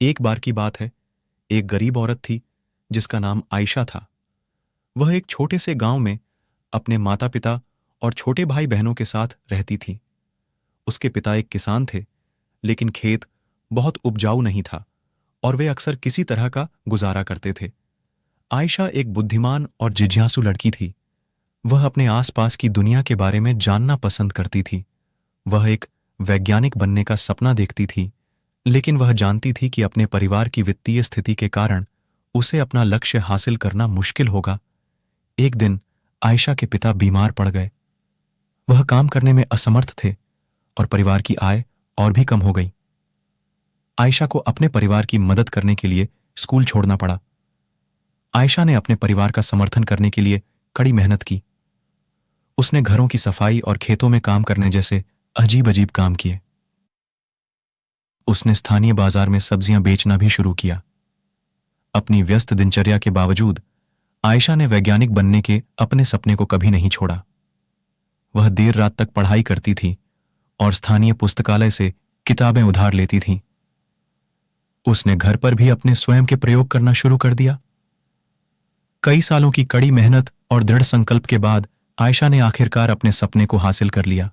एक बार की बात है, एक गरीब औरत थी जिसका नाम आयशा था। वह एक छोटे से गांव में अपने माता पिता और छोटे भाई बहनों के साथ रहती थी। उसके पिता एक किसान थे, लेकिन खेत बहुत उपजाऊ नहीं था और वे अक्सर किसी तरह का गुजारा करते थे। आयशा एक बुद्धिमान और जिज्ञासु लड़की थी। वह अपने आसपास की दुनिया के बारे में जानना पसंद करती थी। वह एक वैज्ञानिक बनने का सपना देखती थी, लेकिन वह जानती थी कि अपने परिवार की वित्तीय स्थिति के कारण उसे अपना लक्ष्य हासिल करना मुश्किल होगा। एक दिन आयशा के पिता बीमार पड़ गए। वह काम करने में असमर्थ थे और परिवार की आय और भी कम हो गई। आयशा को अपने परिवार की मदद करने के लिए स्कूल छोड़ना पड़ा। आयशा ने अपने परिवार का समर्थन करने के लिए कड़ी मेहनत की। उसने घरों की सफाई और खेतों में काम करने जैसे अजीब अजीब काम किए। उसने स्थानीय बाजार में सब्जियां बेचना भी शुरू किया। अपनी व्यस्त दिनचर्या के बावजूद आयशा ने वैज्ञानिक बनने के अपने सपने को कभी नहीं छोड़ा। वह देर रात तक पढ़ाई करती थी और स्थानीय पुस्तकालय से किताबें उधार लेती थी। उसने घर पर भी अपने स्वयं के प्रयोग करना शुरू कर दिया। कई सालों की कड़ी मेहनत और दृढ़ संकल्प के बाद आयशा ने आखिरकार अपने सपने को हासिल कर लिया।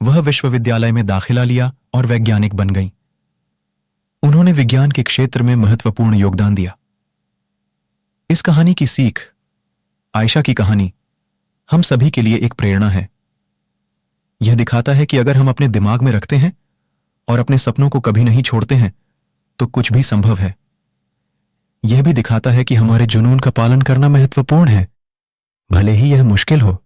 वह विश्वविद्यालय में दाखिला लिया और वैज्ञानिक बन गई। उन्होंने विज्ञान के क्षेत्र में महत्वपूर्ण योगदान दिया। इस कहानी की सीख, आयशा की कहानी, हम सभी के लिए एक प्रेरणा है। यह दिखाता है कि अगर हम अपने दिमाग में रखते हैं और अपने सपनों को कभी नहीं छोड़ते हैं, तो कुछ भी संभव है। यह भी दिखाता है कि हमारे जुनून का पालन करना महत्वपूर्ण है, भले ही यह मुश्किल हो।